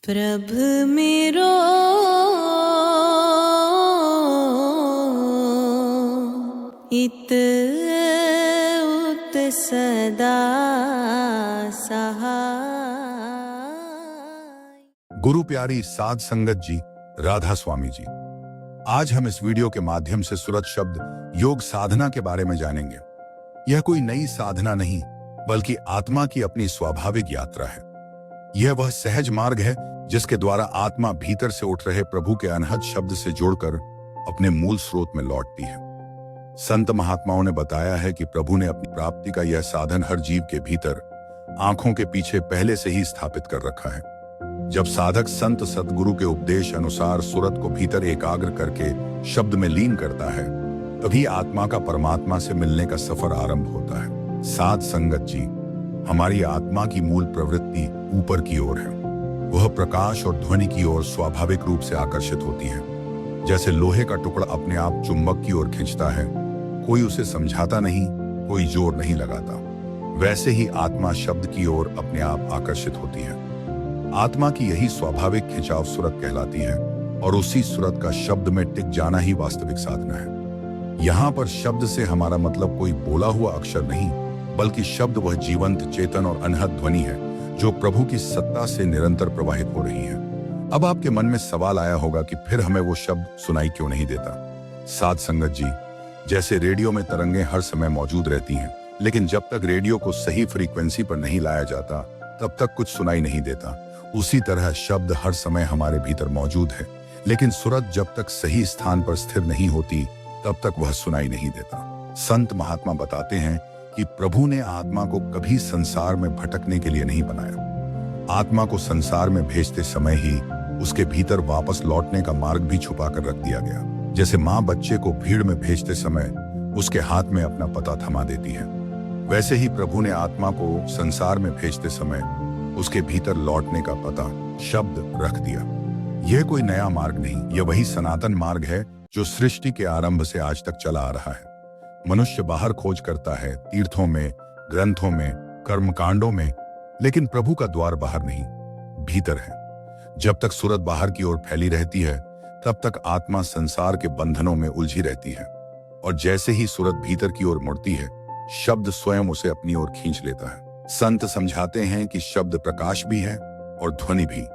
प्रभ मेरो इत उत सदा सहाय। गुरु प्यारी साध संगत जी, राधा स्वामी जी, आज हम इस वीडियो के माध्यम से सुरत शब्द योग साधना के बारे में जानेंगे। यह कोई नई साधना नहीं, बल्कि आत्मा की अपनी स्वाभाविक यात्रा है। यह वह सहज मार्ग है जिसके द्वारा आत्मा भीतर से उठ रहे प्रभु के अनहद शब्द से जुड़कर अपने मूल स्रोत में लौटती है। संत महात्माओं ने बताया है कि प्रभु ने अपनी प्राप्ति का यह साधन हर जीव के भीतर आंखों के पीछे पहले से ही स्थापित कर रखा है। जब साधक संत सतगुरु के उपदेश अनुसार सुरत को भीतर एकाग्र करके शब्द में लीन करता है, तभी आत्मा का परमात्मा से मिलने का सफर आरंभ होता है। साध संगत जी, हमारी आत्मा की मूल प्रवृत्ति ऊपर की ओर है। वह प्रकाश और ध्वनि की ओर स्वाभाविक रूप से आकर्षित होती है। जैसे लोहे का टुकड़ा अपने आप चुंबक की ओर खींचता है, कोई उसे समझाता नहीं, कोई जोर नहीं लगाता, वैसे ही आत्मा शब्द की ओर अपने आप आकर्षित होती है। आत्मा की यही स्वाभाविक खिंचाव सुरत कहलाती है, और उसी सुरत का शब्द में टिक जाना ही वास्तविक साधना है। यहाँ पर शब्द से हमारा मतलब कोई बोला हुआ अक्षर नहीं, बल्कि शब्द वह जीवंत, चेतन और अनहद ध्वनि है जो प्रभु की सत्ता से निरंतर प्रवाहित हो रही है। अब आपके मन में सवाल आया होगा कि फिर हमें वो शब्द सुनाई क्यों नहीं देता। साध संगत जी, जैसे रेडियो में तरंगें हर समय मौजूद रहती हैं, लेकिन जब तक रेडियो को सही फ्रीक्वेंसी पर नहीं लाया जाता, तब तक कुछ सुनाई नहीं देता। उसी तरह शब्द हर समय हमारे भीतर मौजूद है, लेकिन सुरत जब तक सही स्थान पर स्थिर नहीं होती, तब तक वह सुनाई नहीं देता। संत महात्मा बताते हैं कि प्रभु ने आत्मा को कभी संसार में भटकने के लिए नहीं बनाया। आत्मा को संसार में भेजते समय ही उसके भीतर वापस लौटने का मार्ग भी छुपा कर रख दिया गया। जैसे माँ बच्चे को भीड़ में भेजते समय उसके हाथ में अपना पता थमा देती है, वैसे ही प्रभु ने आत्मा को संसार में भेजते समय उसके भीतर लौटने का पता, शब्द रख दिया। यह कोई नया मार्ग नहीं, यह वही सनातन मार्ग है जो सृष्टि के आरंभ से आज तक चला आ रहा है। मनुष्य बाहर खोज करता है, तीर्थों में, ग्रंथों में, कर्मकांडों में, लेकिन प्रभु का द्वार बाहर नहीं, भीतर है। जब तक सूरत बाहर की ओर फैली रहती है, तब तक आत्मा संसार के बंधनों में उलझी रहती है, और जैसे ही सूरत भीतर की ओर मुड़ती है, शब्द स्वयं उसे अपनी ओर खींच लेता है। संत समझाते हैं कि शब्द प्रकाश भी है और ध्वनि भी।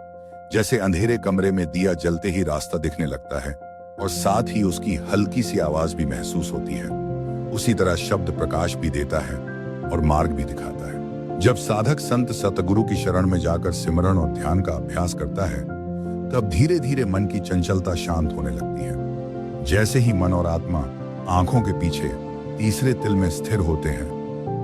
जैसे अंधेरे कमरे में दिया जलते ही रास्ता दिखने लगता है, और साथ ही उसकी हल्की सी आवाज भी महसूस होती है, उसी तरह शब्द प्रकाश भी देता है और मार्ग भी दिखाता है। जब साधक संत सतगुरु की शरण में जाकर सिमरण और ध्यान का अभ्यास करता है, तब धीरे धीरे मन की चंचलता शांत होने लगती है। जैसे ही मन और आत्मा आंखों के पीछे तीसरे तिल में स्थिर होते हैं,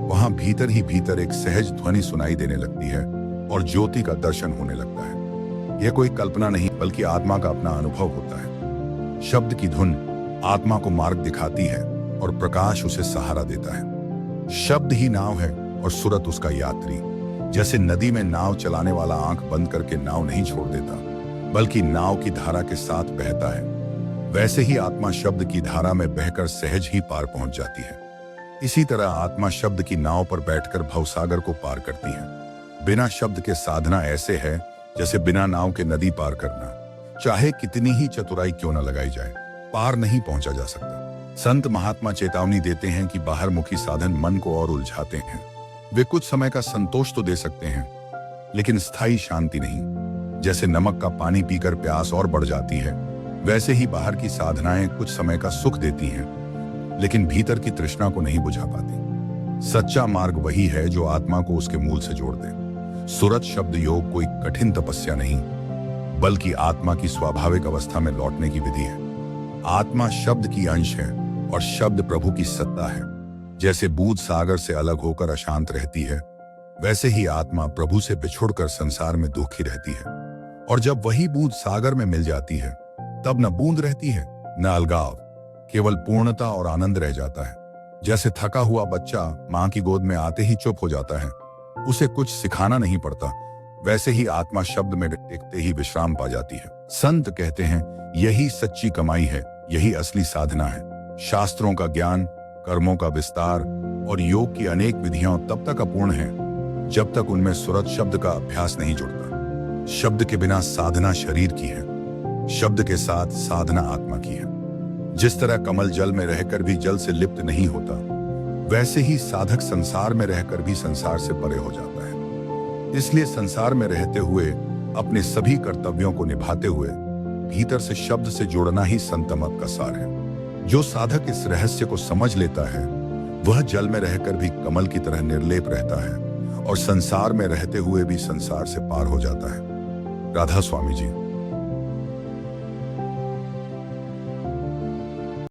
वहां भीतर ही भीतर एक सहज ध्वनि सुनाई देने लगती है और ज्योति का दर्शन होने लगता है। यह कोई कल्पना नहीं, बल्कि आत्मा का अपना अनुभव होता है। शब्द की धुन आत्मा को मार्ग दिखाती है और प्रकाश उसे सहारा देता है। शब्द ही नाव है और सुरत उसका यात्री। जैसे नदी में नाव चलाने वाला आंख बंद करके नाव नहीं छोड़ देता, बल्कि नाव की धारा के साथ बहता है, वैसे ही आत्मा शब्द की धारा में बहकर सहज ही पार पहुंच जाती है। इसी तरह आत्मा शब्द की नाव पर बैठकर भवसागर को पार करती है। बिना शब्द के साधना ऐसे है जैसे बिना नाव के नदी पार करना। चाहे कितनी ही चतुराई क्यों न लगाई जाए, पार नहीं पहुंचा जा सकता। संत महात्मा चेतावनी देते हैं कि बाहर मुखी साधन मन को और उलझाते हैं। वे कुछ समय का संतोष तो दे सकते हैं, लेकिन स्थायी शांति नहीं। जैसे नमक का पानी पीकर प्यास और बढ़ जाती है, वैसे ही बाहर की साधनाएं कुछ समय का सुख देती हैं, लेकिन भीतर की तृष्णा को नहीं बुझा पाती। सच्चा मार्ग वही है जो आत्मा को उसके मूल से जोड़ दे। सुरत शब्द योग कोई कठिन तपस्या नहीं, बल्कि आत्मा की स्वाभाविक अवस्था में लौटने की विधि है। आत्मा शब्द की अंश है और शब्द प्रभु की सत्ता है। जैसे बूंद सागर से अलग होकर अशांत रहती है, वैसे ही आत्मा प्रभु से बिछुड़कर संसार में दुखी रहती है। और जब वही बूंद सागर में मिल जाती है, तब न बूंद रहती है न अलगाव, केवल पूर्णता और आनंद रह जाता है। जैसे थका हुआ बच्चा मां की गोद में आते ही चुप हो जाता है, उसे कुछ सिखाना नहीं पड़ता, वैसे ही आत्मा शब्द में टिकते ही विश्राम पा जाती है। संत कहते हैं, यही सच्ची कमाई है, यही असली साधना है। शास्त्रों का ज्ञान, कर्मों का विस्तार और योग की अनेक विधियां तब तक अपूर्ण हैं जब तक उनमें सुरत शब्द का अभ्यास नहीं जुड़ता। शब्द के बिना साधना शरीर की है, शब्द के साथ साधना आत्मा की है। जिस तरह कमल जल में रहकर भी जल से लिप्त नहीं होता, वैसे ही साधक संसार में रहकर भी संसार से परे हो जाता है। इसलिए संसार में रहते हुए अपने सभी कर्तव्यों को निभाते हुए भीतर से शब्द से जुड़ना ही संत मत का सार है। जो साधक इस रहस्य को समझ लेता है, वह जल में रहकर भी कमल की तरह निर्लेप रहता है और संसार में रहते हुए भी संसार से पार हो जाता है। राधा स्वामी जी।